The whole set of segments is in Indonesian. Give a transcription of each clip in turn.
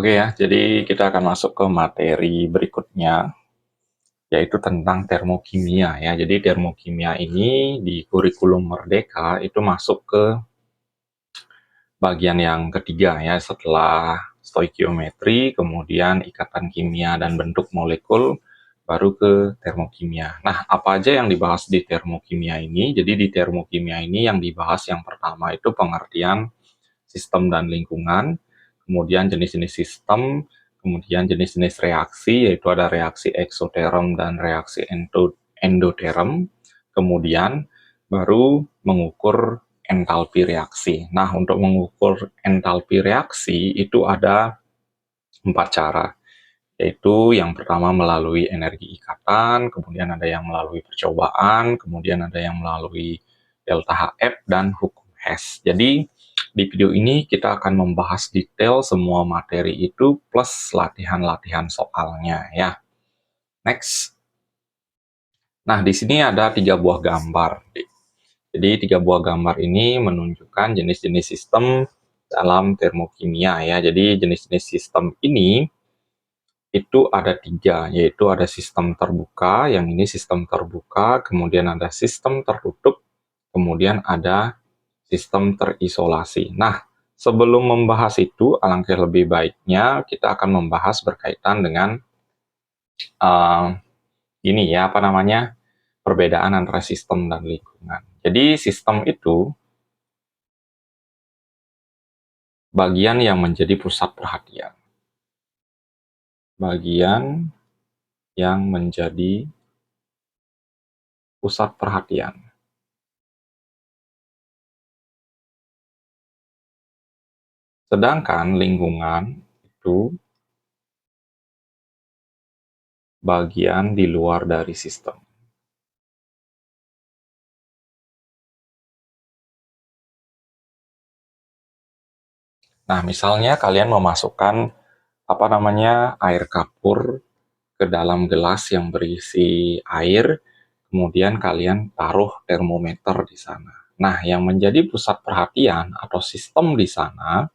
Oke ya, jadi kita akan masuk ke materi berikutnya, yaitu tentang termokimia ya. Jadi termokimia ini di kurikulum Merdeka itu masuk ke bagian yang ketiga ya, setelah stoikiometri, kemudian ikatan kimia dan bentuk molekul, baru ke termokimia. Nah, apa aja yang dibahas di termokimia ini? Jadi di termokimia ini yang dibahas yang pertama itu pengertian sistem dan lingkungan, kemudian jenis-jenis sistem, kemudian jenis-jenis reaksi, yaitu ada reaksi eksoterm dan reaksi endoterm, kemudian baru mengukur entalpi reaksi. Nah, untuk mengukur entalpi reaksi itu ada 4 cara, yaitu yang pertama melalui energi ikatan, kemudian ada yang melalui percobaan, kemudian ada yang melalui delta HF, dan hukum Hess. Jadi, di video ini kita akan membahas detail semua materi itu plus latihan-latihan soalnya ya. Next. Nah, di sini ada 3 buah gambar. Jadi 3 buah gambar ini menunjukkan jenis-jenis sistem dalam termokimia ya. Jadi jenis-jenis sistem ini itu ada 3, yaitu ada sistem terbuka, yang ini sistem terbuka, kemudian ada sistem tertutup, kemudian ada sistem terisolasi. Nah, sebelum membahas itu, alangkah lebih baiknya kita akan membahas berkaitan dengan ini ya, apa namanya, perbedaan antara sistem dan lingkungan. Jadi sistem itu bagian yang menjadi pusat perhatian. Bagian yang menjadi pusat perhatian. Sedangkan lingkungan itu bagian di luar dari sistem. Nah, misalnya kalian memasukkan apa namanya air kapur ke dalam gelas yang berisi air, kemudian kalian taruh termometer di sana. Nah, yang menjadi pusat perhatian atau sistem di sana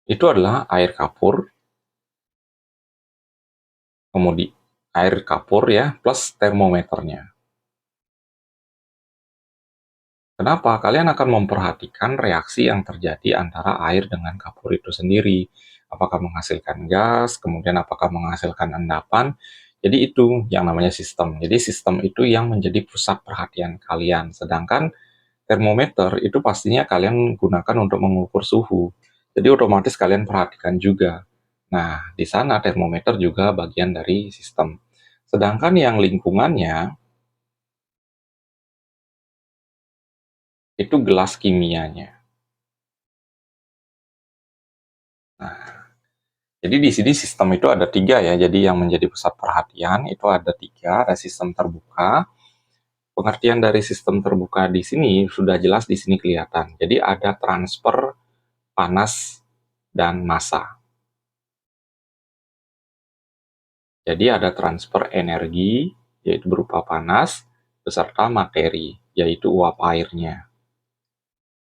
itu adalah air kapur, kemudian air kapur ya, plus termometernya. Kenapa? Kalian akan memperhatikan reaksi yang terjadi antara air dengan kapur itu sendiri. Apakah menghasilkan gas, kemudian apakah menghasilkan endapan. Jadi itu yang namanya sistem. Jadi sistem itu yang menjadi pusat perhatian kalian. Sedangkan termometer itu pastinya kalian gunakan untuk mengukur suhu. Jadi otomatis kalian perhatikan juga. Nah, di sana termometer juga bagian dari sistem. Sedangkan yang lingkungannya itu gelas kimianya. Nah, jadi di sini sistem itu ada 3 ya, jadi yang menjadi pusat perhatian itu ada 3, ada sistem terbuka. Pengertian dari sistem terbuka di sini sudah jelas di sini kelihatan. Jadi ada transfer panas dan massa. Jadi ada transfer energi, yaitu berupa panas, beserta materi, yaitu uap airnya.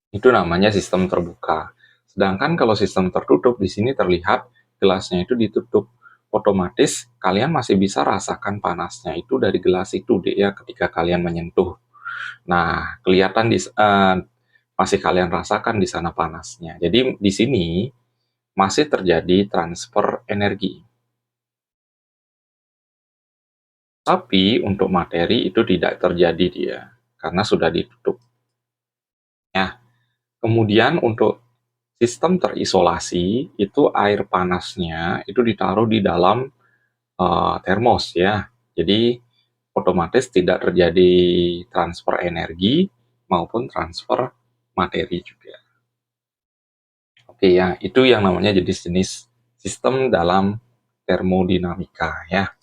Itu namanya sistem terbuka. Sedangkan kalau sistem tertutup, di sini terlihat gelasnya itu ditutup. Otomatis kalian masih bisa rasakan panasnya itu dari gelas itu deh ya ketika kalian menyentuh. Nah, kelihatan masih kalian rasakan di sana panasnya. Jadi di sini masih terjadi transfer energi. Tapi untuk materi itu tidak terjadi dia karena sudah ditutup. Nah, kemudian untuk sistem terisolasi itu air panasnya itu ditaruh di dalam termos ya. Jadi otomatis tidak terjadi transfer energi maupun transfer materi juga. Oke ya, itu yang namanya jenis-jenis sistem dalam termodinamika ya.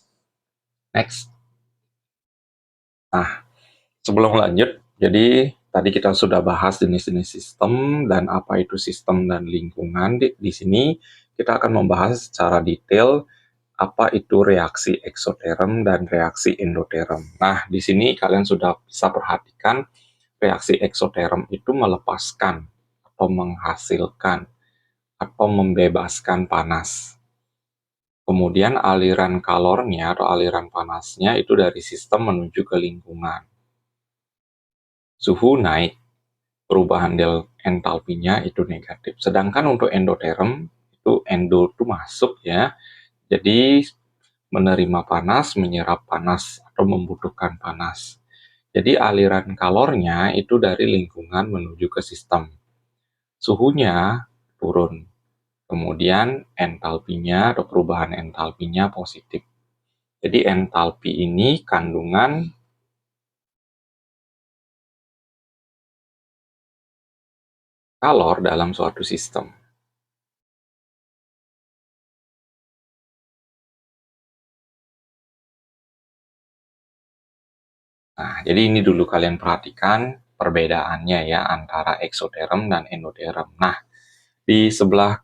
Next. Nah, sebelum lanjut, jadi tadi kita sudah bahas jenis-jenis sistem dan apa itu sistem dan lingkungan. Di sini kita akan membahas secara detail apa itu reaksi eksoterm dan reaksi endoterm. Nah, di sini kalian sudah bisa perhatikan reaksi eksoterm itu melepaskan atau menghasilkan atau membebaskan panas. Kemudian aliran kalornya atau aliran panasnya itu dari sistem menuju ke lingkungan. Suhu naik, perubahan entalpinya itu negatif. Sedangkan untuk endoterm, itu endo itu masuk ya, jadi menerima panas, menyerap panas, atau membutuhkan panas. Jadi aliran kalornya itu dari lingkungan menuju ke sistem. Suhunya turun. Kemudian entalpinya atau perubahan entalpinya positif. Jadi entalpi ini kandungan kalor dalam suatu sistem. Nah, jadi ini dulu kalian perhatikan perbedaannya ya antara eksoterm dan endoterm. Nah, di sebelah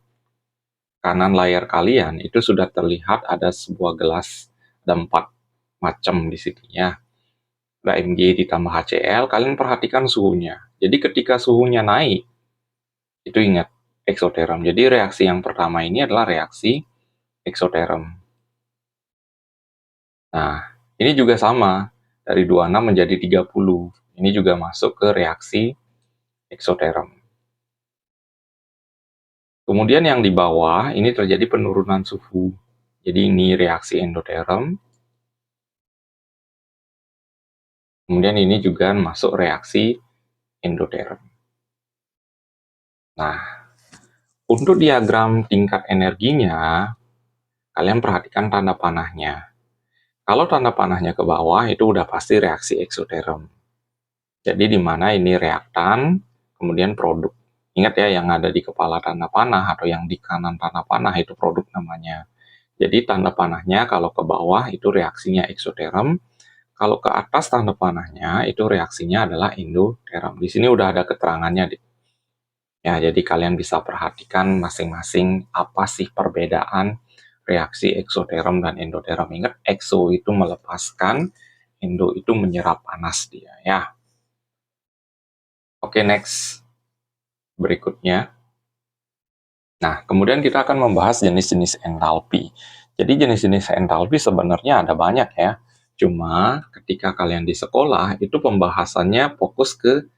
kanan layar kalian itu sudah terlihat ada sebuah gelas, ada 4 macam di sini ya. Ada Mg ditambah HCl, kalian perhatikan suhunya. Jadi ketika suhunya naik, itu ingat eksoterm. Jadi reaksi yang pertama ini adalah reaksi eksoterm. Nah, ini juga sama, dari 26 menjadi 30. Ini juga masuk ke reaksi eksoterm. Kemudian yang di bawah, ini terjadi penurunan suhu. Jadi ini reaksi endoterm. Kemudian ini juga masuk reaksi endoterm. Nah, untuk diagram tingkat energinya, kalian perhatikan tanda panahnya. Kalau tanda panahnya ke bawah, itu udah pasti reaksi eksoterm. Jadi di mana ini reaktan, kemudian produk. Ingat ya, yang ada di kepala tanda panah atau yang di kanan tanda panah itu produk namanya. Jadi tanda panahnya kalau ke bawah itu reaksinya eksoterm, kalau ke atas tanda panahnya itu reaksinya adalah endoterm. Di sini udah ada keterangannya. Ya, jadi kalian bisa perhatikan masing-masing apa sih perbedaan reaksi eksoterm dan endoterm. Ingat, ekso itu melepaskan, endo itu menyerap panas dia ya. Oke, next. Berikutnya. Nah, kemudian kita akan membahas jenis-jenis entalpi. Jadi jenis-jenis entalpi sebenarnya ada banyak ya. Cuma ketika kalian di sekolah itu pembahasannya fokus ke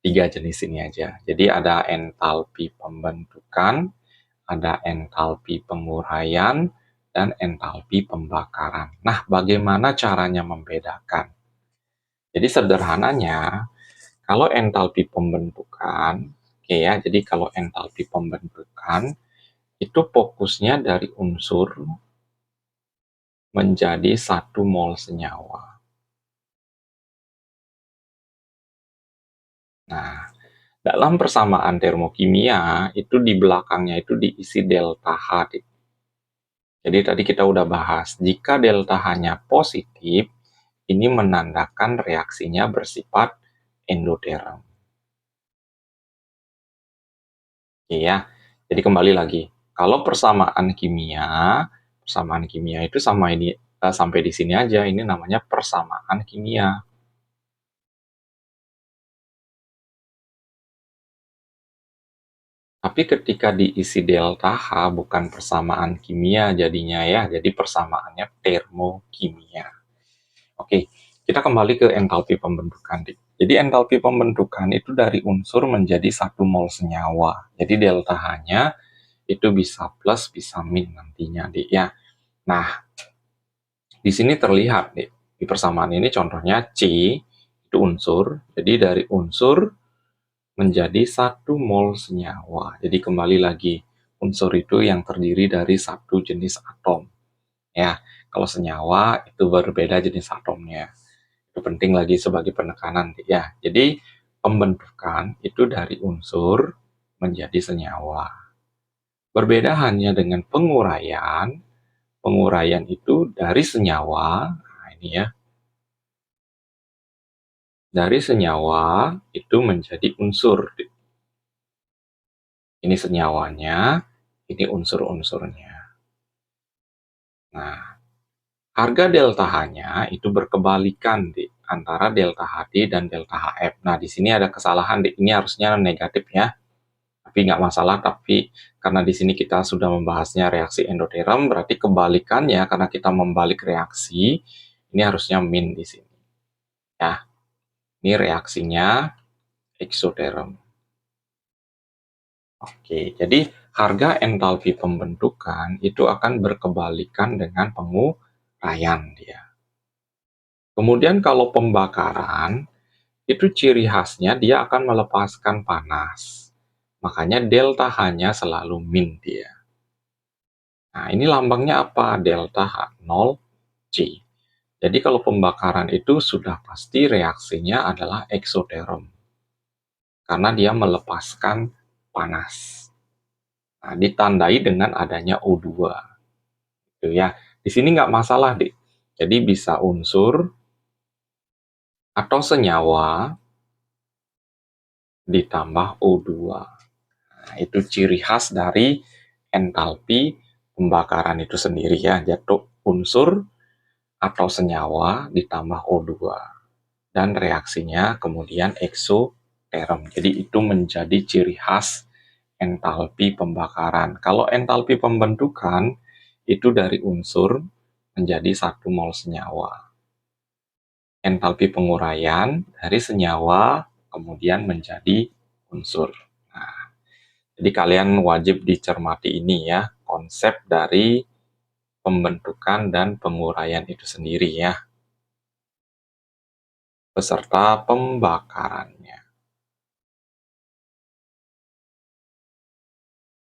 3 jenis ini aja. Jadi ada entalpi pembentukan, ada entalpi penguraian, dan entalpi pembakaran. Nah, bagaimana caranya membedakan? Jadi sederhananya, kalau entalpi pembentukan, oke ya, jadi kalau entalpi pembentukan, itu fokusnya dari unsur menjadi 1 mol senyawa. Nah, dalam persamaan termokimia, itu di belakangnya itu diisi delta H. Jadi tadi kita udah bahas, jika delta H-nya positif, ini menandakan reaksinya bersifat endoterm. Ya, jadi kembali lagi, kalau persamaan kimia itu sama ini sampai di sini aja, ini namanya persamaan kimia. Tapi ketika diisi delta H bukan persamaan kimia jadinya ya, jadi persamaannya termokimia. Oke, kita kembali ke entalpi pembentukan. Jadi entalpi pembentukan itu dari unsur menjadi 1 mol senyawa. Jadi delta H-nya itu bisa plus, bisa min nantinya, Dik ya. Nah, di sini terlihat, Dik. Di persamaan ini contohnya C itu unsur. Jadi dari unsur menjadi 1 mol senyawa. Jadi kembali lagi, unsur itu yang terdiri dari 1 jenis atom. Ya, kalau senyawa itu berbeda jenis atomnya. Itu penting lagi sebagai penekanan ya. Jadi pembentukan itu dari unsur menjadi senyawa. Berbeda hanya dengan penguraian. Penguraian itu dari senyawa, nah ini ya. Dari senyawa itu menjadi unsur. Ini senyawanya, ini unsur-unsurnya. Nah, harga delta H-nya itu berkebalikan di antara delta HD dan delta HF. Nah, di sini ada kesalahan, ini harusnya negatif ya. Tapi nggak masalah, tapi karena di sini kita sudah membahasnya reaksi endoterm, berarti kebalikannya karena kita membalik reaksi, ini harusnya min di sini. Ya, ini reaksinya eksoterm. Oke, jadi harga entalpi pembentukan itu akan berkebalikan dengan penguraian dia. Kemudian kalau pembakaran, itu ciri khasnya dia akan melepaskan panas. Makanya delta H-nya selalu min dia. Nah, ini lambangnya apa? Delta H0C. Jadi kalau pembakaran itu sudah pasti reaksinya adalah eksoterm. Karena dia melepaskan panas. Nah, ditandai dengan adanya O2. Gitu ya. Di sini nggak masalah, Dik. Jadi bisa unsur atau senyawa ditambah O2. Nah, itu ciri khas dari entalpi pembakaran itu sendiri ya, yaitu unsur atau senyawa ditambah O2. Dan reaksinya kemudian eksoterm. Jadi itu menjadi ciri khas entalpi pembakaran. Kalau entalpi pembentukan itu dari unsur menjadi 1 mol senyawa. Entalpi penguraian dari senyawa kemudian menjadi unsur. Nah, jadi kalian wajib dicermati ini ya, konsep dari pembentukan dan penguraian itu sendiri ya, beserta pembakarannya.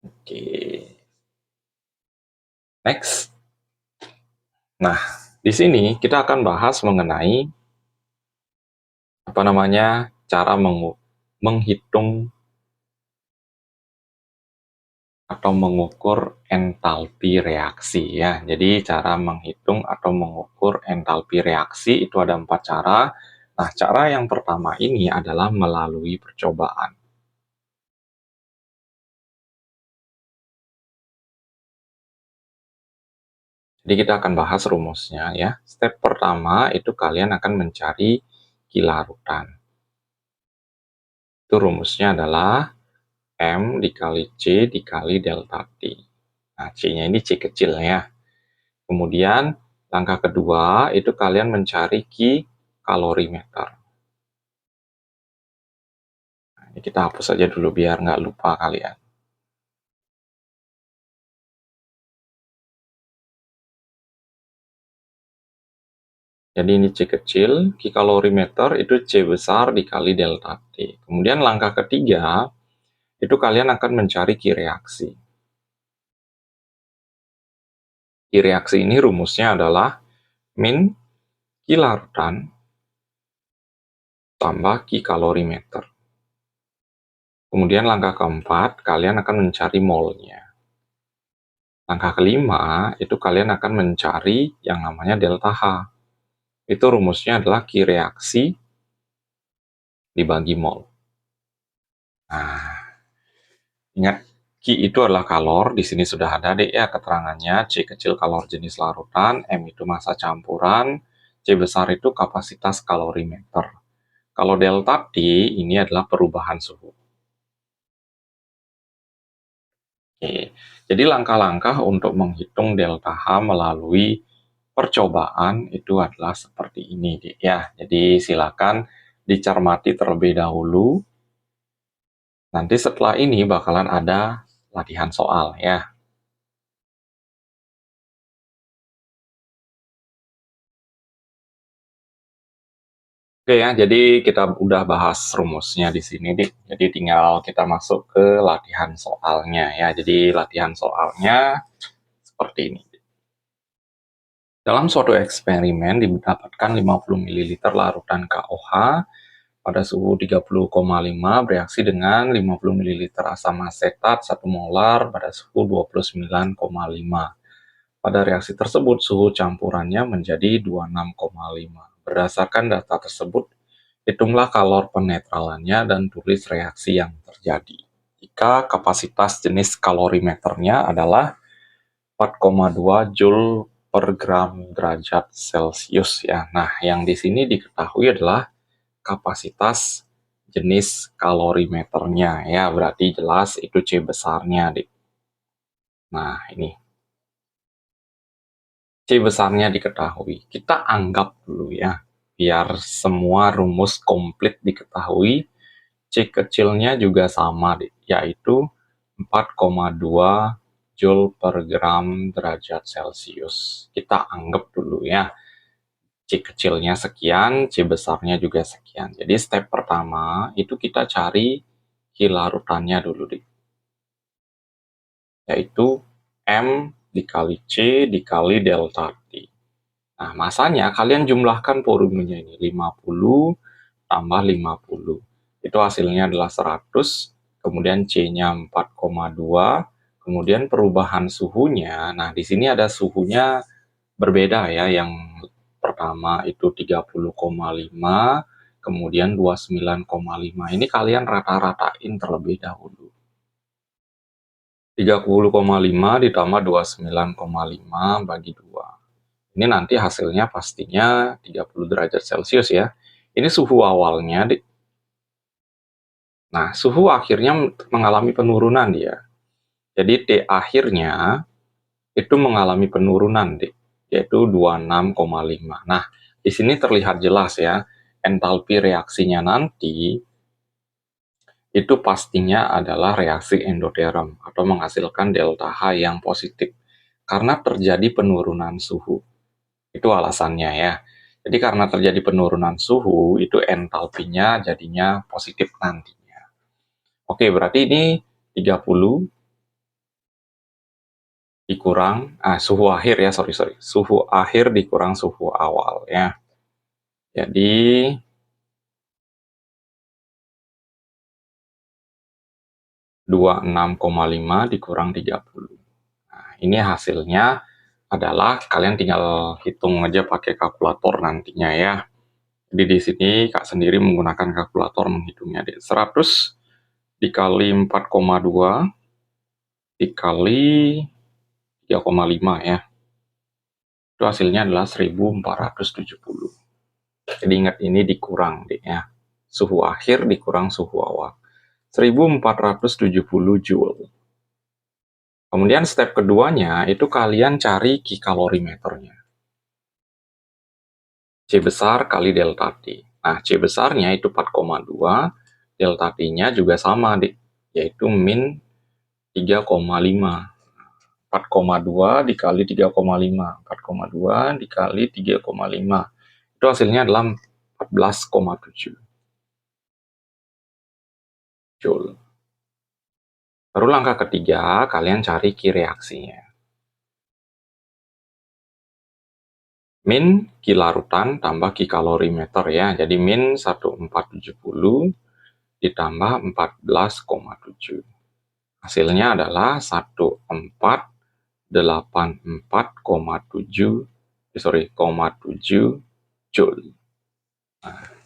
Oke. Next. Nah, di sini kita akan bahas mengenai cara menghitung atau mengukur entalpi reaksi ya. Jadi cara menghitung atau mengukur entalpi reaksi itu ada 4 cara. Nah, cara yang pertama ini adalah melalui percobaan. Jadi kita akan bahas rumusnya ya. Step pertama itu kalian akan mencari kilarutan. Itu rumusnya adalah M dikali C dikali delta T. Nah, C-nya ini C kecil ya. Kemudian langkah kedua itu kalian mencari kalorimeter. Nah, ini kita hapus saja dulu biar nggak lupa kalian. Jadi ini C kecil, kalorimeter itu C besar dikali delta T. Kemudian langkah ketiga itu kalian akan mencari reaksi. Reaksi ini rumusnya adalah min kilarutan tambah kalorimeter. Kemudian langkah keempat, kalian akan mencari molnya. Langkah kelima, itu kalian akan mencari yang namanya delta H. Itu rumusnya adalah reaksi dibagi mol. Nah, ingat, Ki itu adalah kalor, di sini sudah ada deh ya keterangannya, C kecil kalor jenis larutan, M itu massa campuran, C besar itu kapasitas kalorimeter. Kalau delta T ini adalah perubahan suhu. Oke, jadi langkah-langkah untuk menghitung delta H melalui percobaan itu adalah seperti ini ya. Jadi silakan dicermati terlebih dahulu. Nanti setelah ini bakalan ada latihan soal ya. Oke ya, jadi kita udah bahas rumusnya di sini, Dik. Jadi tinggal kita masuk ke latihan soalnya ya. Jadi latihan soalnya seperti ini. Dalam suatu eksperimen didapatkan 50 ml larutan KOH pada suhu 30,5 bereaksi dengan 50 ml asam asetat 1 molar pada suhu 29,5. Pada reaksi tersebut, suhu campurannya menjadi 26,5. Berdasarkan data tersebut, hitunglah kalor penetralannya dan tulis reaksi yang terjadi. Jika kapasitas jenis kalorimeternya adalah 4,2 Joule per gram derajat Celcius ya. Nah, yang di sini diketahui adalah kapasitas jenis kalorimeternya ya, berarti jelas itu C besarnya, Dik. Nah, ini C besarnya diketahui. Kita anggap dulu ya, biar semua rumus komplit diketahui, C kecilnya juga sama, yaitu 4,2 Joule per gram derajat Celcius. Kita anggap dulu ya, C kecilnya sekian, C besarnya juga sekian. Jadi step pertama itu kita cari kilarutannya dulu, yaitu M dikali C dikali delta T. Nah, masanya kalian jumlahkan volumenya ini, 50 tambah 50. Itu hasilnya adalah 100, kemudian C-nya 4,2, kemudian perubahan suhunya. Nah, di sini ada suhunya berbeda ya, yang pertama itu 30,5, kemudian 29,5. Ini kalian rata-ratain terlebih dahulu. 30,5 ditambah 29,5 bagi 2. Ini nanti hasilnya pastinya 30 derajat Celcius ya. Ini suhu awalnya. Nah, suhu akhirnya mengalami penurunan dia. Jadi T akhirnya itu mengalami penurunan, yaitu 26,5. Nah, di sini terlihat jelas ya, entalpi reaksinya nanti itu pastinya adalah reaksi endoterm atau menghasilkan delta H yang positif karena terjadi penurunan suhu. Itu alasannya ya. Jadi karena terjadi penurunan suhu, itu entalpinya jadinya positif nantinya. Oke, berarti ini 30 dikurang, suhu akhir ya, sorry. Suhu akhir dikurang suhu awal ya. Jadi 26,5 dikurang 30. Nah, ini hasilnya adalah kalian tinggal hitung aja pakai kalkulator nantinya ya. Jadi di sini Kak sendiri menggunakan kalkulator menghitungnya. 100 dikali 4,2 dikali 3,5 ya. Itu hasilnya adalah 1470. Jadi ingat ini dikurang ya. Suhu akhir dikurang suhu awal. 1470 Joule. Kemudian step keduanya itu kalian cari kikalorimeternya. C besar kali delta T. Nah, C besarnya itu 4,2, delta T-nya juga sama, yaitu min 3,5. 4,2 dikali 3,5. 4,2 dikali 3,5. Itu hasilnya adalah 14,7 Joule. Baru langkah ketiga, kalian cari Ki reaksinya. Min Ki larutan tambah Ki kalorimeter ya. Jadi min 1470 ditambah 14,7. Hasilnya adalah 1484,7 Joule. Nah,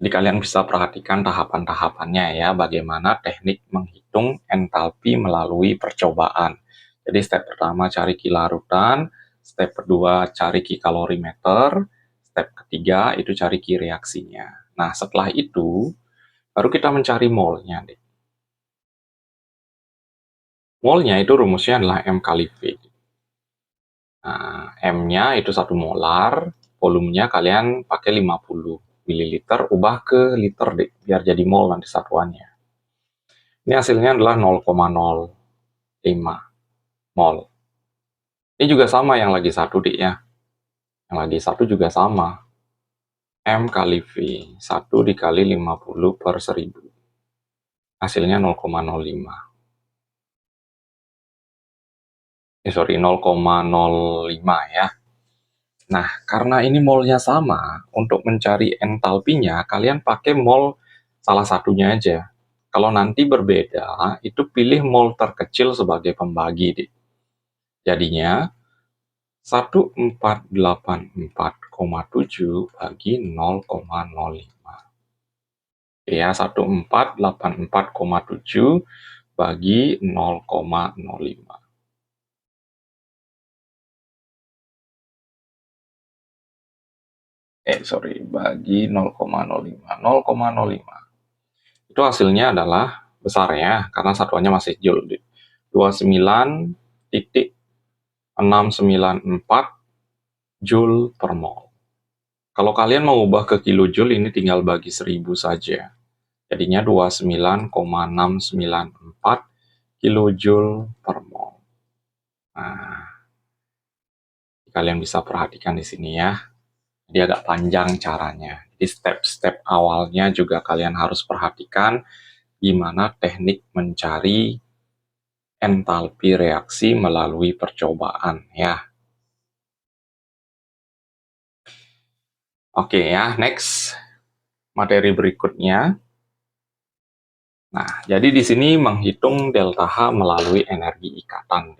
jadi kalian bisa perhatikan tahapan-tahapannya ya, bagaimana teknik menghitung entalpi melalui percobaan. Jadi step pertama cari Ki larutan, step kedua cari Ki kalorimeter, step ketiga itu cari Ki reaksinya. Nah, setelah itu baru kita mencari molnya. Molnya itu rumusnya adalah M kali V. Nah, M-nya itu 1 molar, volumenya kalian pakai 50 ml, ubah ke liter biar jadi mol nanti satuannya. Ini hasilnya adalah 0,05 mol. Ini juga sama yang lagi satu ya. Yang lagi satu juga sama. M kali V, 1 dikali 50 per 1000. Hasilnya 0,05. 0,05 ya. Nah, karena ini molnya sama, untuk mencari entalpinya, kalian pakai mol salah satunya aja. Kalau nanti berbeda, itu pilih mol terkecil sebagai pembagi. Jadinya, 1484,7 bagi 0,05. Ya, 1484,7 bagi 0,05. Bagi 0,05. 0,05. Itu hasilnya adalah besar ya, karena satuannya masih joule. 29,694 joule per mol. Kalau kalian mau ubah ke kilojoule, ini tinggal bagi 1000 saja. Jadinya 29,694 kilojoule per mol. Nah, kalian bisa perhatikan di sini ya. Jadi agak panjang caranya. Di step-step awalnya juga kalian harus perhatikan gimana teknik mencari entalpi reaksi melalui percobaan ya. Oke ya, next materi berikutnya. Nah, jadi di sini menghitung delta H melalui energi ikatan.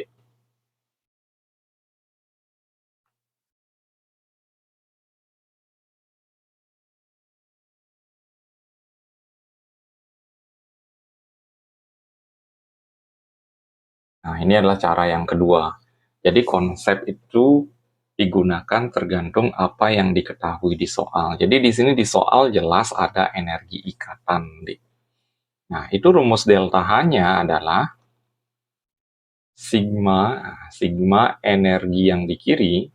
Nah, ini adalah cara yang kedua. Jadi konsep itu digunakan tergantung apa yang diketahui di soal. Jadi di sini di soal jelas ada energi ikatan. Nah, itu rumus delta H-nya adalah sigma energi yang di kiri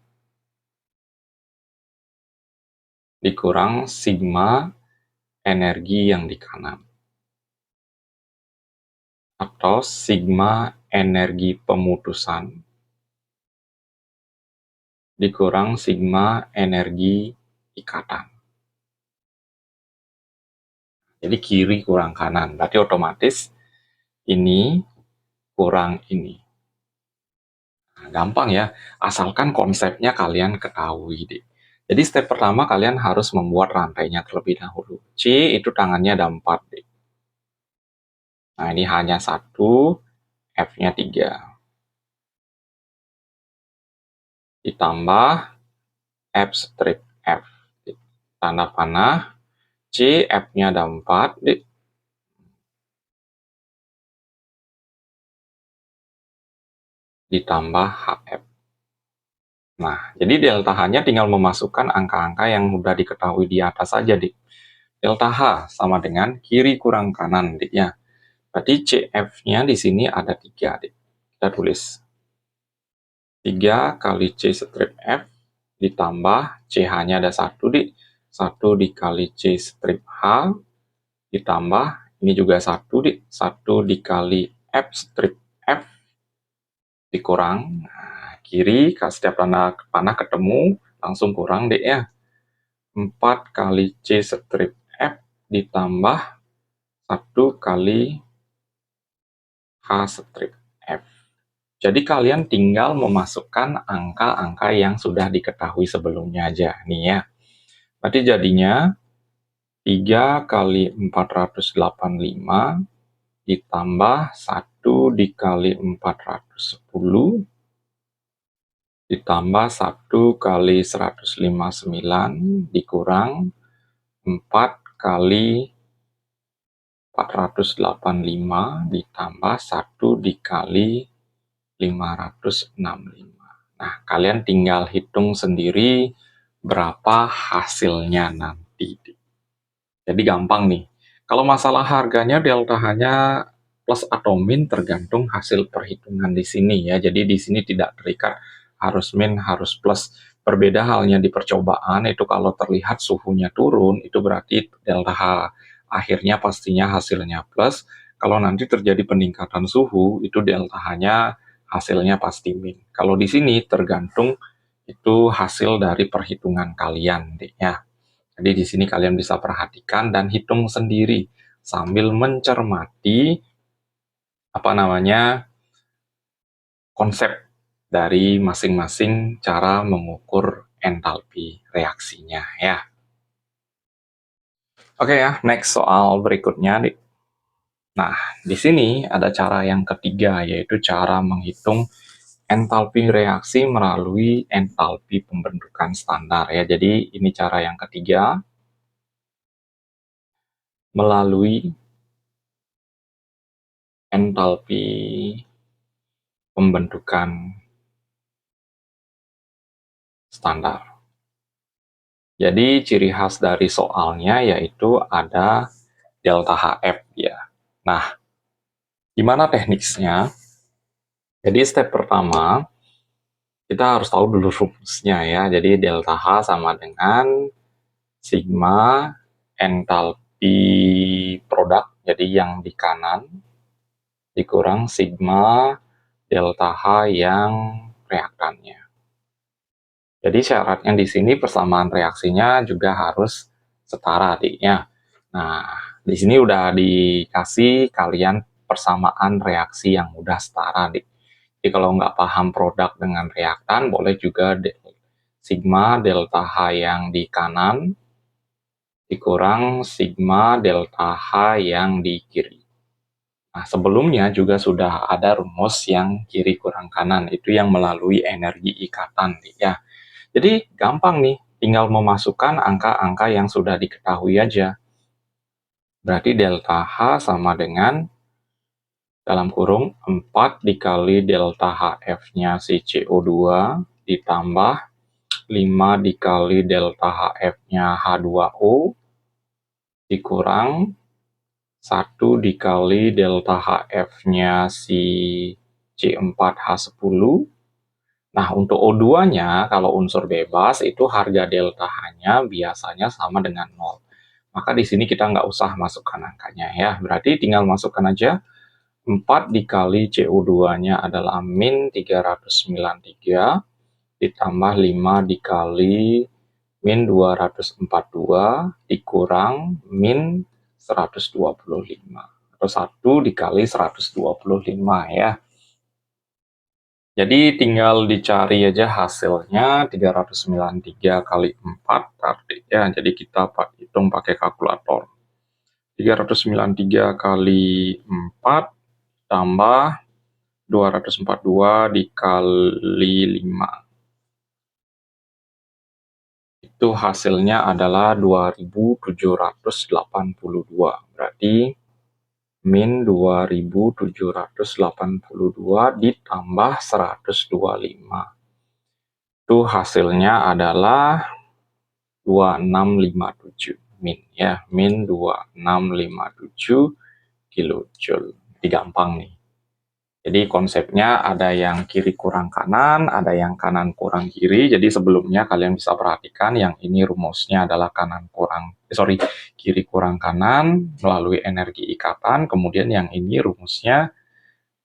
dikurang sigma energi yang di kanan. Atau sigma energi pemutusan dikurang sigma energi ikatan. Jadi kiri kurang kanan. Berarti otomatis ini kurang ini. Nah, gampang ya, asalkan konsepnya kalian ketahui deh. Jadi step pertama kalian harus membuat rantainya terlebih dahulu. C itu tangannya ada 4 deh. Nah ini hanya 1, F-nya 3. Ditambah F strip F. Tanda panah, C, F-nya ada 4 deh. Ditambah HF. Nah, jadi delta H-nya tinggal memasukkan angka-angka yang sudah diketahui di atas saja, Dik. Delta H sama dengan kiri kurang kanan, Dik, ya. Berarti CF-nya di sini ada 3, Dik. Kita tulis 3 kali C strip F ditambah CH-nya ada 1, Dik. 1 dikali C strip H ditambah, ini juga 1, Dik. 1 dikali F strip F dikurang. Nah, kiri, setiap panah ketemu, langsung kurang, Dek, ya. 4 kali C strip F ditambah 1 kali H strip F. Jadi kalian tinggal memasukkan angka-angka yang sudah diketahui sebelumnya aja. Nih ya. Berarti jadinya 3 kali 485 ditambah 1 dikali 410 ditambah 1 kali 159 dikurang 4 kali 485 ditambah 1 dikali 565. Nah, kalian tinggal hitung sendiri berapa hasilnya nanti. Jadi gampang nih. Kalau masalah harganya, delta H-nya plus atau min tergantung hasil perhitungan di sini ya. Jadi di sini tidak terikat harus min, harus plus. Berbeda halnya di percobaan, itu kalau terlihat suhunya turun, itu berarti delta H akhirnya pastinya hasilnya plus. Kalau nanti terjadi peningkatan suhu, itu delta H-nya hasilnya pasti min. Kalau di sini tergantung itu hasil dari perhitungan kalian deh ya. Jadi di sini kalian bisa perhatikan dan hitung sendiri sambil mencermati apa namanya konsep dari masing-masing cara mengukur entalpi reaksinya ya. Oke ya, next soal berikutnya. Nah, di sini ada cara yang ketiga, yaitu cara menghitung entalpi reaksi melalui entalpi pembentukan standar ya. Jadi ini cara yang ketiga, melalui entalpi pembentukan standar. Jadi ciri khas dari soalnya yaitu ada delta HF ya. Nah, gimana teknisnya? Jadi step pertama, kita harus tahu dulu rumusnya ya. Jadi delta H sama dengan sigma entalpi produk, jadi yang di kanan, dikurang sigma delta H yang reaktannya. Jadi syaratnya di sini persamaan reaksinya juga harus setara adiknya. Nah, di sini udah dikasih kalian persamaan reaksi yang udah setara, adik. Jadi kalau nggak paham produk dengan reaktan, boleh juga sigma delta H yang di kanan dikurang sigma delta H yang di kiri. Nah, sebelumnya juga sudah ada rumus yang kiri kurang kanan, itu yang melalui energi ikatan ya. Jadi gampang nih, tinggal memasukkan angka-angka yang sudah diketahui aja. Berarti delta H sama dengan dalam kurung 4 dikali delta HF-nya si CO2 ditambah 5 dikali delta HF-nya H2O dikurang 1 dikali delta HF-nya si C4H10. Nah, untuk O2-nya, kalau unsur bebas, itu harga delta H-nya biasanya sama dengan 0. Maka di sini kita nggak usah masukkan angkanya ya. Berarti tinggal masukkan aja 4 dikali CO2-nya adalah min 393 ditambah 5 dikali min 242 dikurang min 125 atau 1 dikali 125 ya. Jadi tinggal dicari aja hasilnya 393 kali 4 ya. Jadi kita hitung pakai kalkulator. 393 kali 4 tambah 242 dikali 5. Itu hasilnya adalah 2782. Berarti min 2782 ditambah 125. Itu hasilnya adalah 2657 min ya, min 2657 kilojoule. Jadi gampang nih. Jadi konsepnya ada yang kiri kurang kanan, ada yang kanan kurang kiri. Jadi sebelumnya kalian bisa perhatikan yang ini rumusnya adalah kiri kurang kanan melalui energi ikatan. Kemudian yang ini rumusnya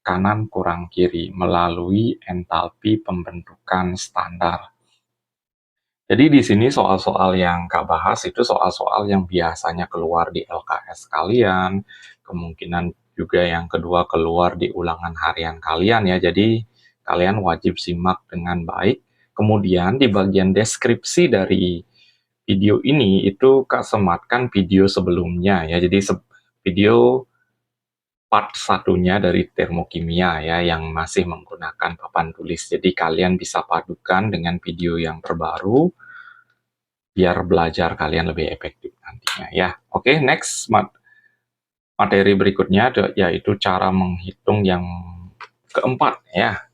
kanan kurang kiri melalui entalpi pembentukan standar. Jadi di sini soal-soal yang Kak bahas itu soal-soal yang biasanya keluar di LKS kalian, kemungkinan juga yang kedua keluar di ulangan harian kalian ya. Jadi kalian wajib simak dengan baik. Kemudian di bagian deskripsi dari video ini itu Kak sematkan video sebelumnya ya. Jadi video part satunya dari termokimia ya yang masih menggunakan papan tulis. Jadi kalian bisa padukan dengan video yang terbaru biar belajar kalian lebih efektif nantinya ya. Oke, next materi berikutnya yaitu cara menghitung yang keempat ya.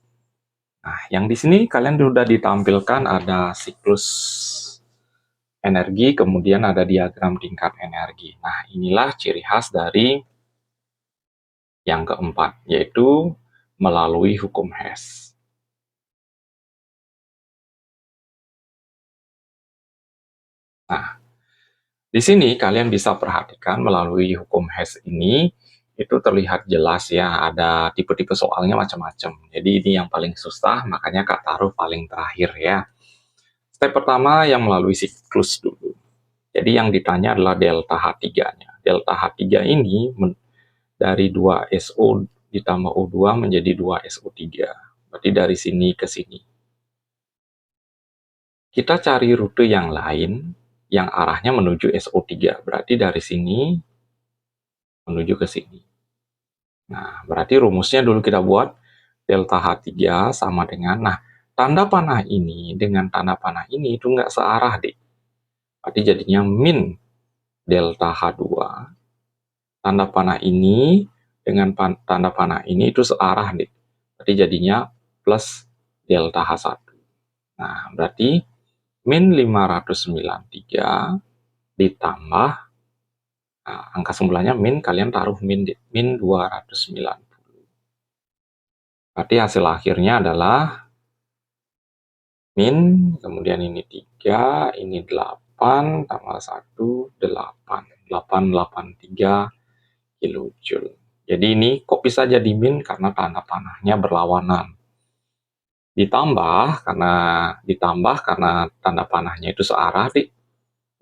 Nah, yang di sini kalian sudah ditampilkan ada siklus energi, kemudian ada diagram tingkat energi. Nah, inilah ciri khas dari yang keempat, yaitu melalui hukum Hess. Nah, di sini kalian bisa perhatikan melalui hukum Hess ini, itu terlihat jelas ya, ada tipe-tipe soalnya macam-macam. Jadi ini yang paling susah, makanya Kak taruh paling terakhir ya. Step pertama yang melalui siklus dulu. Jadi yang ditanya adalah delta H3-nya. Delta H3 ini dari 2SO ditambah O2 menjadi 2SO3. Berarti dari sini ke sini. Kita cari rute yang lain yang arahnya menuju SO3. Berarti dari sini menuju ke sini. Nah, berarti rumusnya dulu kita buat delta H3 sama dengan, nah, tanda panah ini dengan tanda panah ini itu nggak searah, deh. Berarti jadinya min delta H2. Tanda panah ini dengan tanda panah ini itu searah, deh. Berarti jadinya plus delta H1. Nah, berarti min 593 ditambah, Nah, angka sembulannya min, kalian taruh min 290. Berarti hasil akhirnya adalah min, kemudian ini 3, ini 8, tambah 1, 8. 883 kilojoule. Jadi ini kok bisa jadi min? Karena tanda panahnya berlawanan. Ditambah karena tanda panahnya itu searah di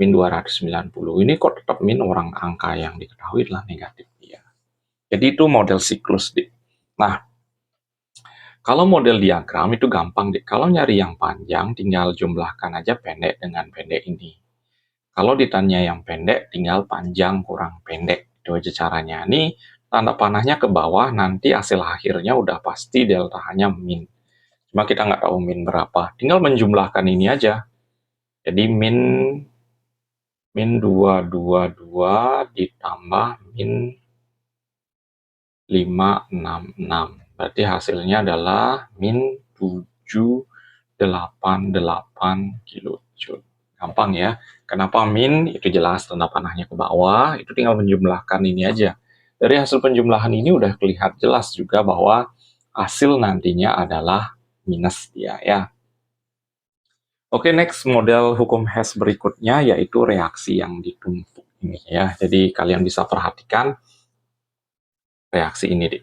min 290. Ini kok tetap min, orang angka yang diketahui adalah negatif ya. Jadi itu model siklus di. Nah, kalau model diagram itu gampang deh. Kalau nyari yang panjang tinggal jumlahkan aja pendek dengan pendek ini. Kalau ditanya yang pendek tinggal panjang kurang pendek. Itu aja caranya. Ini tanda panahnya ke bawah, nanti hasil akhirnya udah pasti delta-nya min. Cuma kita nggak tahu min berapa. Tinggal menjumlahkan ini aja. Jadi min 222 ditambah min 566. Berarti hasilnya adalah min 788 kilojoule. Gampang ya. Kenapa min? Itu jelas tanda panahnya ke bawah. Itu tinggal menjumlahkan ini aja. Dari hasil penjumlahan ini udah kelihatan jelas juga bahwa hasil nantinya adalah minus dia ya. Oke, next model hukum Hess berikutnya yaitu reaksi yang ditumpuk ini ya. Jadi kalian bisa perhatikan reaksi ini deh.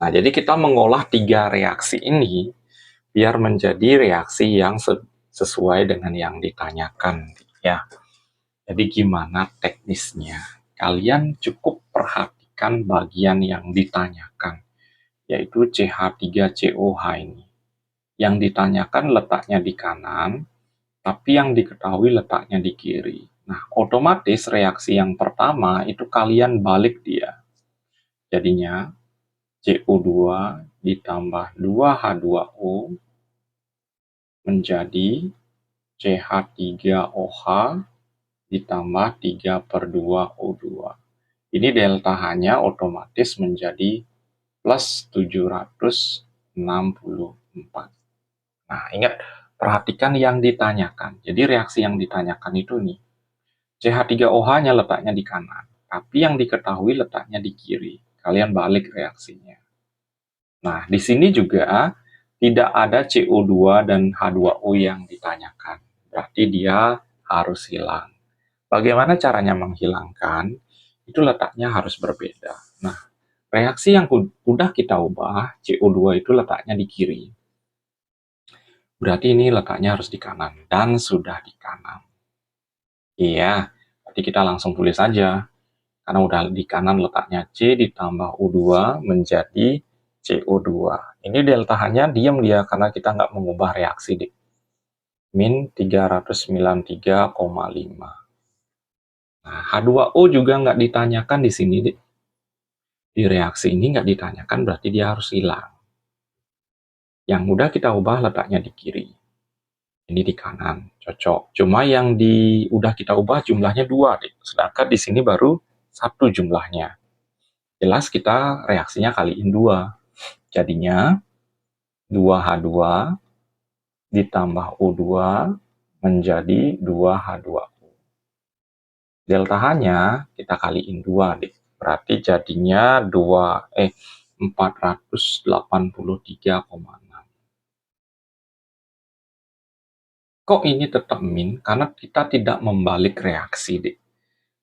Nah, jadi kita mengolah 3 reaksi ini biar menjadi reaksi yang sesuai dengan yang ditanyakan ya. Jadi gimana teknisnya? Kalian cukup perhatikan bagian yang ditanyakan, yaitu CH3COH ini. Yang ditanyakan letaknya di kanan, tapi yang diketahui letaknya di kiri. Nah, otomatis reaksi yang pertama itu kalian balik dia. Jadinya CO2 ditambah 2H2O menjadi CH3OH ditambah 3/2O2. Ini delta H-nya otomatis menjadi plus 764. Nah, ingat, perhatikan yang ditanyakan. Jadi reaksi yang ditanyakan itu nih, CH3OH-nya letaknya di kanan, tapi yang diketahui letaknya di kiri. Kalian balik reaksinya. Nah, di sini juga tidak ada CO2 dan H2O yang ditanyakan. Berarti dia harus hilang. Bagaimana caranya menghilangkan? Itu letaknya harus berbeda. Nah, reaksi yang udah kita ubah, CO2 itu letaknya di kiri. Berarti ini letaknya harus di kanan. Dan sudah di kanan. Iya, berarti kita langsung tulis saja. Karena udah di kanan letaknya C ditambah U2 menjadi CO2. Ini delta H-nya diam dia karena kita nggak mengubah reaksi deh. Min 393,5. Nah, H2O juga nggak ditanyakan di sini deh. Di reaksi ini nggak ditanyakan berarti dia harus hilang. Yang udah kita ubah letaknya di kiri. Ini di kanan, cocok. Cuma yang udah kita ubah jumlahnya 2 deh. Sedangkan di sini baru 1 jumlahnya. Jelas kita reaksinya kaliin 2. Jadinya 2H2 ditambah O2 menjadi 2H2O. Delta H-nya kita kaliin 2 deh. Berarti jadinya 483,6. Kok ini tetap min? Karena kita tidak membalik reaksi deh.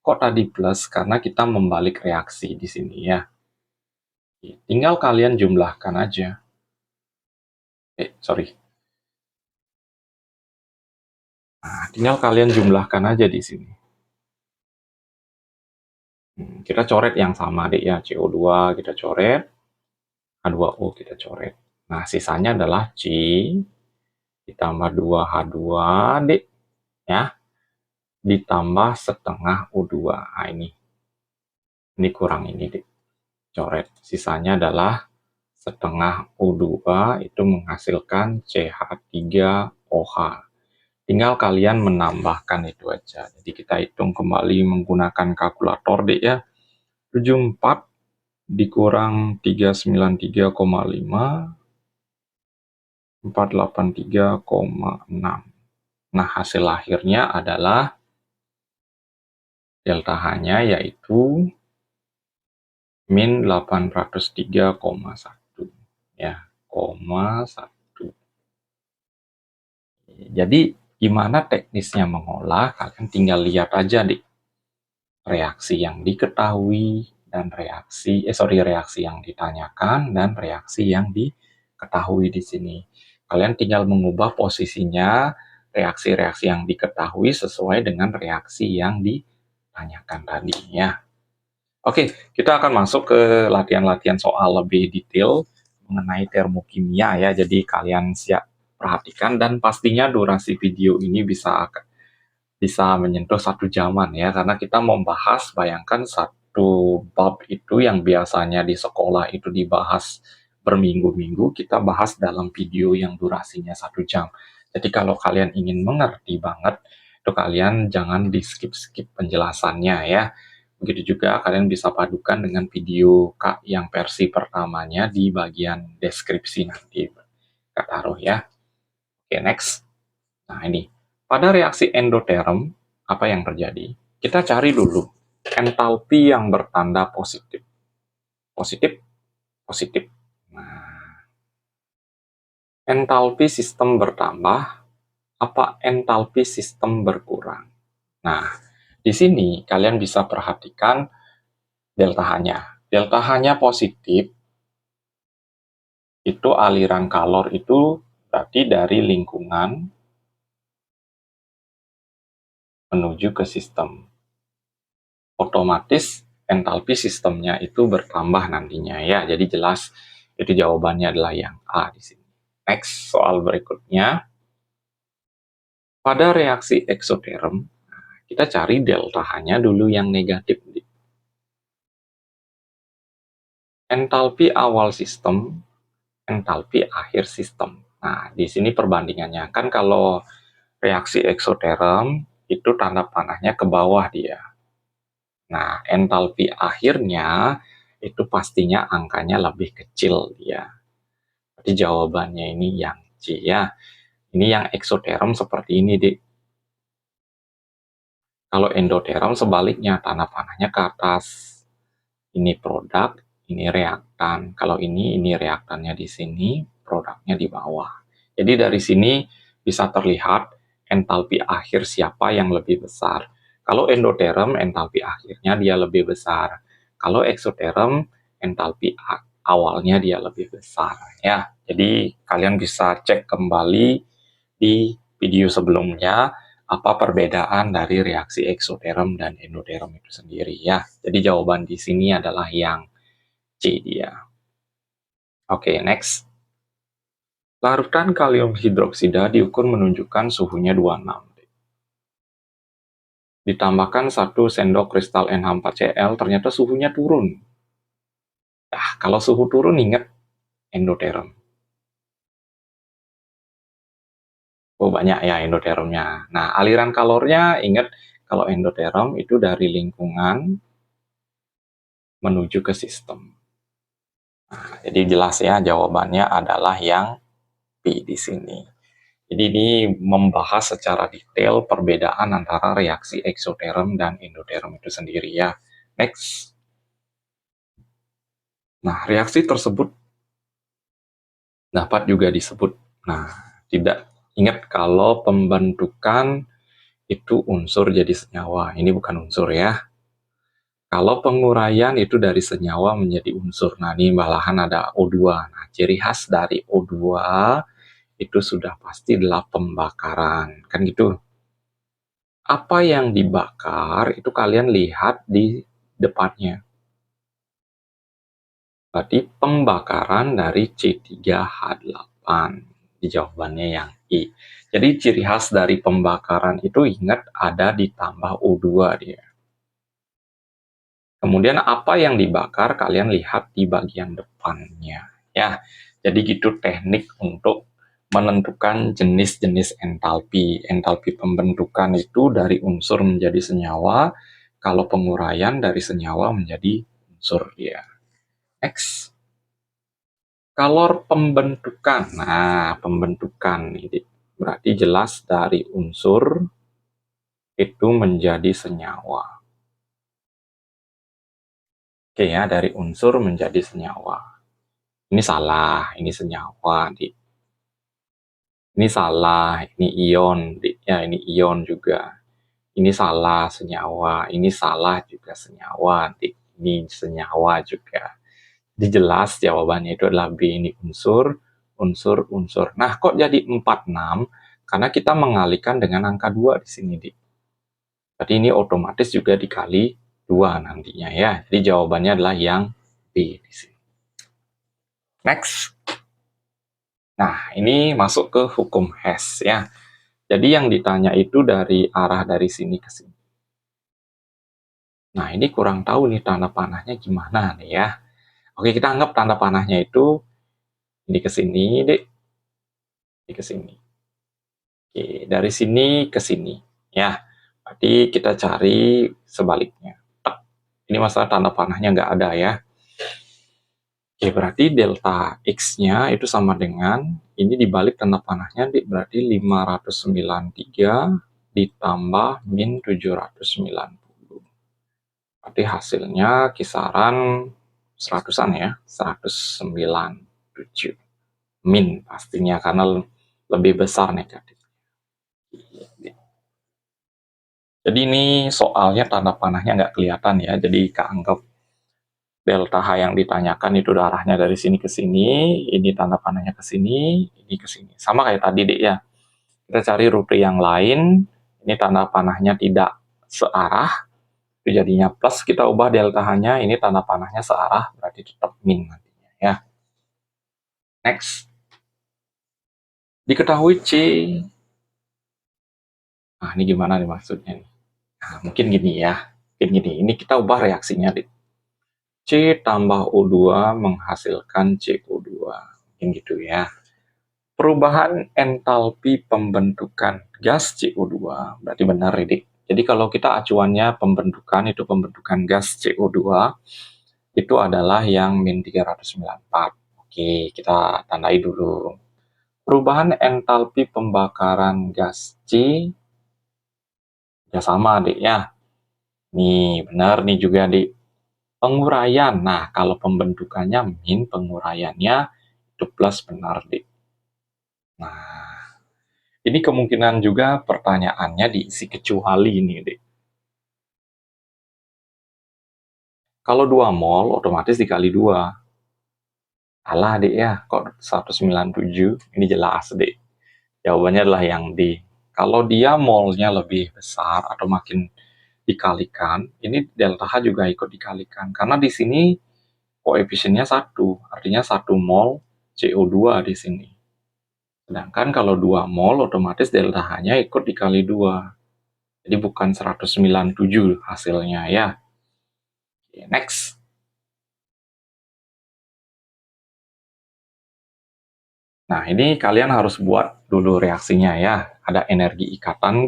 Kok tadi plus? Karena kita membalik reaksi di sini ya. Tinggal kalian jumlahkan aja. Sorry. Nah, tinggal kalian jumlahkan aja di sini. Kita coret yang sama deh ya, CO2 kita coret, H2O kita coret. Nah, sisanya adalah C ditambah 2H2 D ya, ditambah setengah O2. Nah, ini kurang ini deh, coret. Sisanya adalah setengah O2 itu menghasilkan CH3OH. Tinggal kalian menambahkan itu aja. Jadi kita hitung kembali menggunakan kalkulator deh ya. 74 dikurang 393,5, 483,6. Nah, hasil akhirnya adalah Delta H-nya yaitu min 803,1 ya, 1. Jadi gimana teknisnya mengolah? Kalian tinggal lihat aja di reaksi yang diketahui dan reaksi yang ditanyakan dan reaksi yang diketahui di sini. Kalian tinggal mengubah posisinya reaksi-reaksi yang diketahui sesuai dengan reaksi yang ditanyakan tadi ya. Oke, kita akan masuk ke latihan-latihan soal lebih detail mengenai termokimia ya. Jadi kalian siap perhatikan dan pastinya durasi video ini bisa menyentuh 1 jaman ya, karena kita membahas, bayangkan satu bab itu yang biasanya di sekolah itu dibahas berminggu-minggu, kita bahas dalam video yang durasinya 1 jam. Jadi kalau kalian ingin mengerti banget, itu kalian jangan di skip-skip penjelasannya ya. Begitu juga kalian bisa padukan dengan video Kak yang versi pertamanya di bagian deskripsi nanti. Kak taruh ya. Oke, next. Nah, ini. Pada reaksi endoterm, apa yang terjadi? Kita cari dulu entalpi yang bertanda positif. Positif, positif. Nah, entalpi sistem bertambah, apa entalpi sistem berkurang? Nah, di sini kalian bisa perhatikan delta H-nya. Delta H-nya positif, itu aliran kalor itu berarti dari lingkungan menuju ke sistem. Otomatis entalpi sistemnya itu bertambah nantinya ya. Jadi jelas itu jawabannya adalah yang A di sini. Next, soal berikutnya. Pada reaksi eksoterm, kita cari delta H-nya dulu yang negatif. Entalpi awal sistem, entalpi akhir sistem. Nah, di sini perbandingannya. Kan kalau reaksi eksoterm, itu tanda panahnya ke bawah dia. Nah, entalpi akhirnya itu pastinya angkanya lebih kecil dia. Jadi jawabannya ini yang C ya. Ini yang eksoterm seperti ini, Dik. Kalau endoterm sebaliknya, tanda panahnya ke atas. Ini produk, ini reaktan. Kalau ini reaktannya di sini, produknya di bawah. Jadi dari sini bisa terlihat entalpi akhir siapa yang lebih besar. Kalau endoterm, entalpi akhirnya dia lebih besar. Kalau eksoterm, entalpi awalnya dia lebih besar. Ya, jadi kalian bisa cek kembali di video sebelumnya apa perbedaan dari reaksi eksoterm dan endoterm itu sendiri ya. Jadi jawaban di sini adalah yang C dia. Oke, next. Larutan kalium hidroksida diukur menunjukkan suhunya 26. Ditambahkan 1 sendok kristal NH4Cl, ternyata suhunya turun. Nah, kalau suhu turun ingat endoterm. Oh, banyak ya endotermnya. Nah, aliran kalornya ingat kalau endoterm itu dari lingkungan menuju ke sistem. Nah, jadi jelas ya jawabannya adalah yang B di sini. Jadi ini membahas secara detail perbedaan antara reaksi eksoterm dan endoterm itu sendiri ya. Next. Nah, reaksi tersebut dapat juga disebut, nah, tidak ingat kalau pembentukan itu unsur jadi senyawa. Ini bukan unsur ya. Kalau penguraian itu dari senyawa menjadi unsur. Nah, ini malahan ada O2. Nah, ciri khas dari O2 itu sudah pasti adalah pembakaran. Kan gitu. Apa yang dibakar itu kalian lihat di depannya. Berarti pembakaran dari C3H8. Di jawabannya yang I. Jadi ciri khas dari pembakaran itu ingat ada ditambah O2 dia. Kemudian apa yang dibakar kalian lihat di bagian depannya. Ya, jadi gitu teknik untuk menentukan jenis-jenis entalpi. Entalpi pembentukan itu dari unsur menjadi senyawa, kalau penguraian dari senyawa menjadi unsur dia. Next. Kalor pembentukan. Nah, pembentukan ini berarti jelas dari unsur itu menjadi senyawa. Oke ya, dari unsur menjadi senyawa. Ini salah, ini senyawa, Dik. Ini salah, ini ion, Dik. Ya, ini ion juga. Ini salah, senyawa. Ini salah juga senyawa, Dik. Ini senyawa juga. Jadi jelas jawabannya itu adalah B, ini unsur, unsur, unsur. Nah, kok jadi 46? Karena kita mengalihkan dengan angka 2 di sini, Dik. Jadi ini otomatis juga dikali 2 nantinya ya. Jadi jawabannya adalah yang B di sini. Next. Nah, ini masuk ke hukum Hess ya. Jadi yang ditanya itu dari arah dari sini ke sini. Nah, ini kurang tahu nih tanda panahnya gimana nih ya. Oke, kita anggap tanda panahnya itu ini ke sini, Dek. Ini ke sini. Oke, dari sini ke sini ya. Berarti kita cari sebaliknya. Ini masalah tanda panahnya nggak ada ya. Oke, berarti delta X-nya itu sama dengan, ini dibalik tanda panahnya, berarti 593 ditambah min 790. Berarti hasilnya kisaran 100-an ya, 197. Min pastinya, karena lebih besar negatif. Jadi ini soalnya tanda panahnya nggak kelihatan ya, jadi keanggap delta H yang ditanyakan itu arahnya dari sini ke sini, ini tanda panahnya ke sini, ini ke sini. Sama kayak tadi deh ya. Kita cari rute yang lain, ini tanda panahnya tidak searah, itu jadinya plus, kita ubah delta H-nya, ini tanda panahnya searah, berarti tetap min nantinya ya. Next. Diketahui C. Nah, ini gimana nih maksudnya nih? Nah, mungkin gini ya. Mungkin gini, ini kita ubah reaksinya deh. C tambah O2 menghasilkan CO2. Mungkin gitu ya. Perubahan entalpi pembentukan gas CO2, berarti benar ini. Jadi kalau kita acuannya pembentukan, itu pembentukan gas CO2, itu adalah yang min 394. Oke, kita tandai dulu. Perubahan entalpi pembakaran gas C, ya sama deh ya. Nih, benar nih juga di penguraian. Nah, kalau pembentukannya min, penguraiannya itu plus, benar deh. Nah, ini kemungkinan juga pertanyaannya diisi kecuali ini deh. Kalau 2 mol, otomatis dikali 2. Salah deh ya, kok 197? Ini jelas deh. Jawabannya adalah yang D. Kalau dia molnya lebih besar atau makin dikalikan, ini delta H juga ikut dikalikan. Karena di sini koefisiennya 1, artinya 1 mol CO2 di sini. Sedangkan kalau 2 mol, otomatis delta H-nya ikut dikali 2. Jadi bukan 197 hasilnya ya. Oke, next. Nah, ini kalian harus buat dulu reaksinya ya. Ada energi ikatan,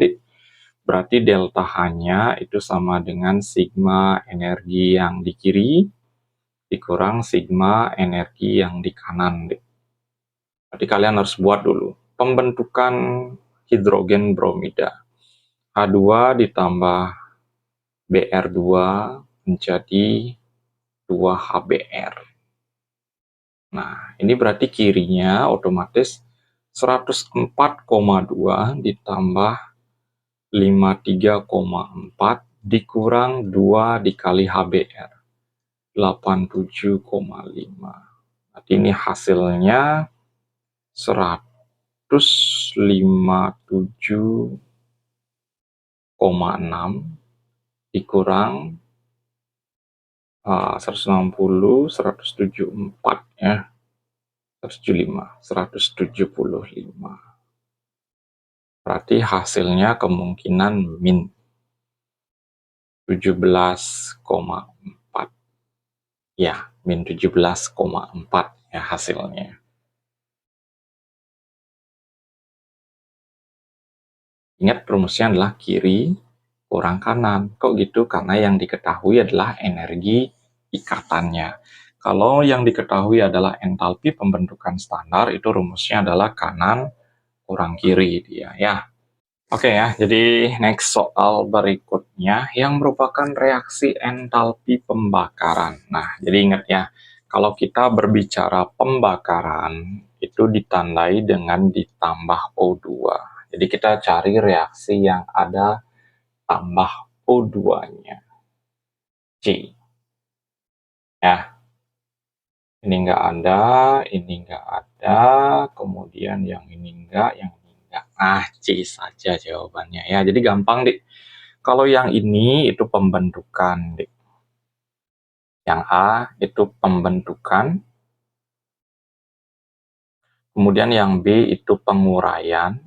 berarti delta H-nya itu sama dengan sigma energi yang di kiri dikurang sigma energi yang di kanan. Berarti kalian harus buat dulu. Pembentukan hidrogen bromida. H2 ditambah Br2 menjadi 2HBr. Nah, ini berarti kirinya otomatis 104,2 ditambah 53,4 dikurang 2 dikali HBr. 87,5. Berarti ini hasilnya 157,6 dikurang 160, 174 ya. 175. Berarti hasilnya kemungkinan min 17,4. Ya, min 17,4 ya hasilnya. Ingat rumusnya adalah kiri kurang kanan. Kok gitu? Karena yang diketahui adalah energi ikatannya. Kalau yang diketahui adalah entalpi pembentukan standar, itu rumusnya adalah kanan kurang kiri dia ya. Oke ya, jadi next soal berikutnya yang merupakan reaksi entalpi pembakaran. Nah, jadi ingat ya, kalau kita berbicara pembakaran, itu ditandai dengan ditambah O2. Jadi kita cari reaksi yang ada tambah O2-nya. C. Ya, ini enggak ada, ini enggak ada, kemudian yang ini enggak, yang ini enggak. Nah, C saja jawabannya ya. Jadi gampang, Dik. Kalau yang ini itu pembentukan, Dik. Yang A itu pembentukan, kemudian yang B itu penguraian,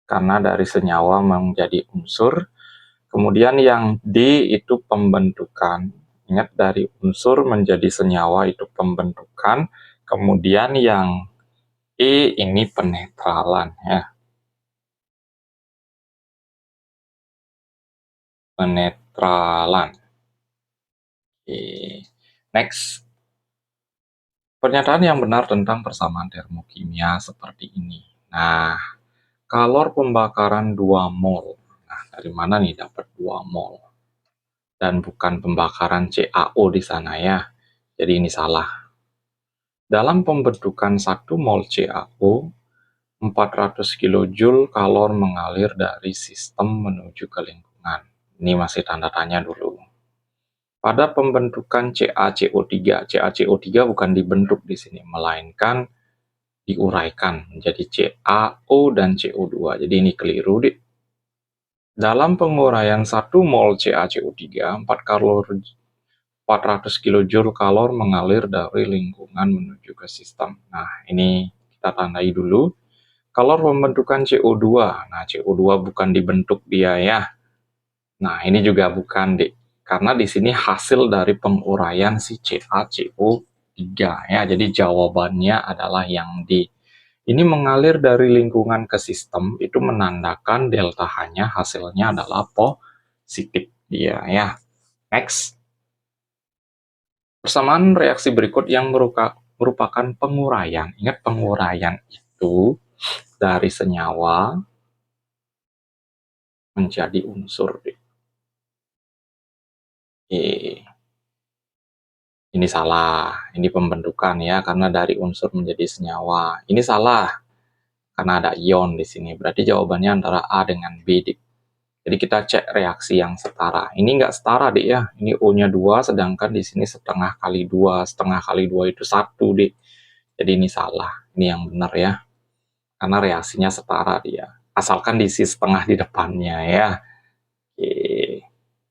karena dari senyawa menjadi unsur. Kemudian yang D itu pembentukan. Ingat, dari unsur menjadi senyawa itu pembentukan. Kemudian yang E ini penetralan ya. Penetralan. Oke. Next. Pernyataan yang benar tentang persamaan termokimia seperti ini. Nah, kalor pembakaran 2 mol. Nah, dari mana nih dapat 2 mol? Dan bukan pembakaran CaO di sana ya. Jadi ini salah. Dalam pembentukan 1 mol CaO, 400 kJ kalor mengalir dari sistem menuju ke lingkungan. Ini masih tanda tanya dulu. Pada pembentukan CaCO3, CaCO3 bukan dibentuk di sini, melainkan diuraikan menjadi CaO dan CO2. Jadi ini keliru, Dik. Dalam penguraian 1 mol CaCO3, 400 kJ kalor mengalir dari lingkungan menuju ke sistem. Nah, ini kita tandai dulu. Kalor pembentukan CO2. Nah, CO2 bukan dibentuk dia ya. Nah, ini juga bukan, Dik. Karena di sini hasil dari penguraian si CaCO3 ya. Jadi jawabannya adalah yang D. Ini mengalir dari lingkungan ke sistem, itu menandakan delta H-nya hasilnya adalah positif dia ya. Next. Persamaan reaksi berikut yang merupakan penguraian. Ingat, penguraian itu dari senyawa menjadi unsur. Ini salah, ini pembentukan ya, karena dari unsur menjadi senyawa. Ini salah, karena ada ion di sini. Berarti jawabannya antara A dengan B, Dik. Jadi kita cek reaksi yang setara. Ini nggak setara, Dik ya. Ini O-nya 2, sedangkan di sini setengah kali 2. Setengah kali 2 itu 1, Dik. Jadi ini salah. Ini yang benar ya. Karena reaksinya setara dia. Asalkan diisi setengah di depannya ya. Oke.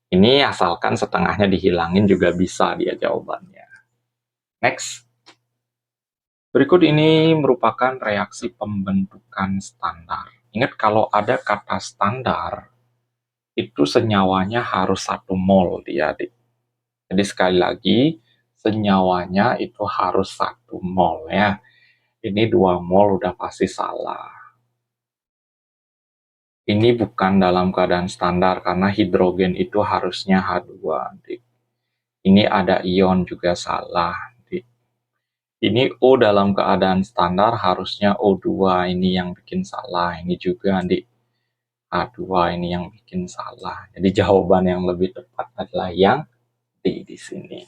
Ini asalkan setengahnya dihilangin juga bisa dia jawabannya. Next. Berikut ini merupakan reaksi pembentukan standar. Ingat, kalau ada kata standar, itu senyawanya harus 1 mol dia, Dik. Jadi sekali lagi, senyawanya itu harus 1 mol ya. Ini 2 mol udah pasti salah. Ini bukan dalam keadaan standar, karena hidrogen itu harusnya H2, Dik. Ini ada ion juga salah, Dik. Ini O dalam keadaan standar harusnya O2, ini yang bikin salah. Ini juga, Dik. H2 ini yang bikin salah. Jadi jawaban yang lebih tepat adalah yang D di sini.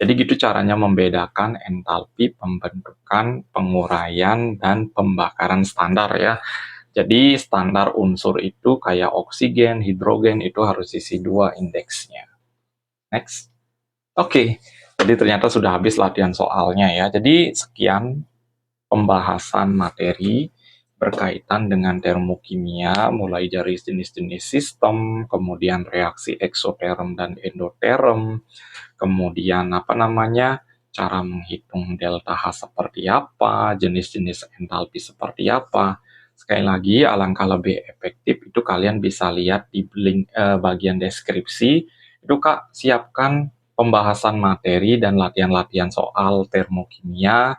Jadi gitu caranya membedakan entalpi pembentukan, penguraian, dan pembakaran standar ya. Jadi standar unsur itu kayak oksigen, hidrogen itu harus isi 2 indeksnya. Next. Oke, jadi ternyata sudah habis latihan soalnya ya. Jadi sekian pembahasan materi berkaitan dengan termokimia, mulai dari jenis-jenis sistem, kemudian reaksi eksoterm dan endoterm, kemudian cara menghitung delta H seperti apa, jenis-jenis entalpi seperti apa. Sekali lagi, alangkah lebih efektif itu kalian bisa lihat di link bagian deskripsi. Itu Kak, siapkan pembahasan materi dan latihan-latihan soal termokimia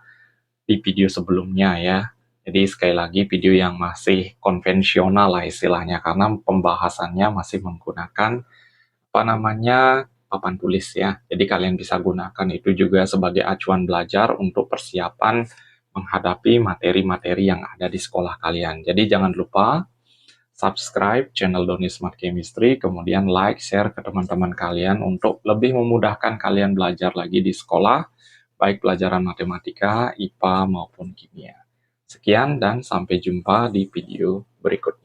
di video sebelumnya ya. Jadi sekali lagi video yang masih konvensional lah istilahnya, karena pembahasannya masih menggunakan papan tulis ya. Jadi kalian bisa gunakan itu juga sebagai acuan belajar untuk persiapan menghadapi materi-materi yang ada di sekolah kalian. Jadi jangan lupa subscribe channel Doni Smart Chemistry, kemudian like, share ke teman-teman kalian untuk lebih memudahkan kalian belajar lagi di sekolah, baik pelajaran matematika, IPA, maupun kimia. Sekian dan sampai jumpa di video berikutnya.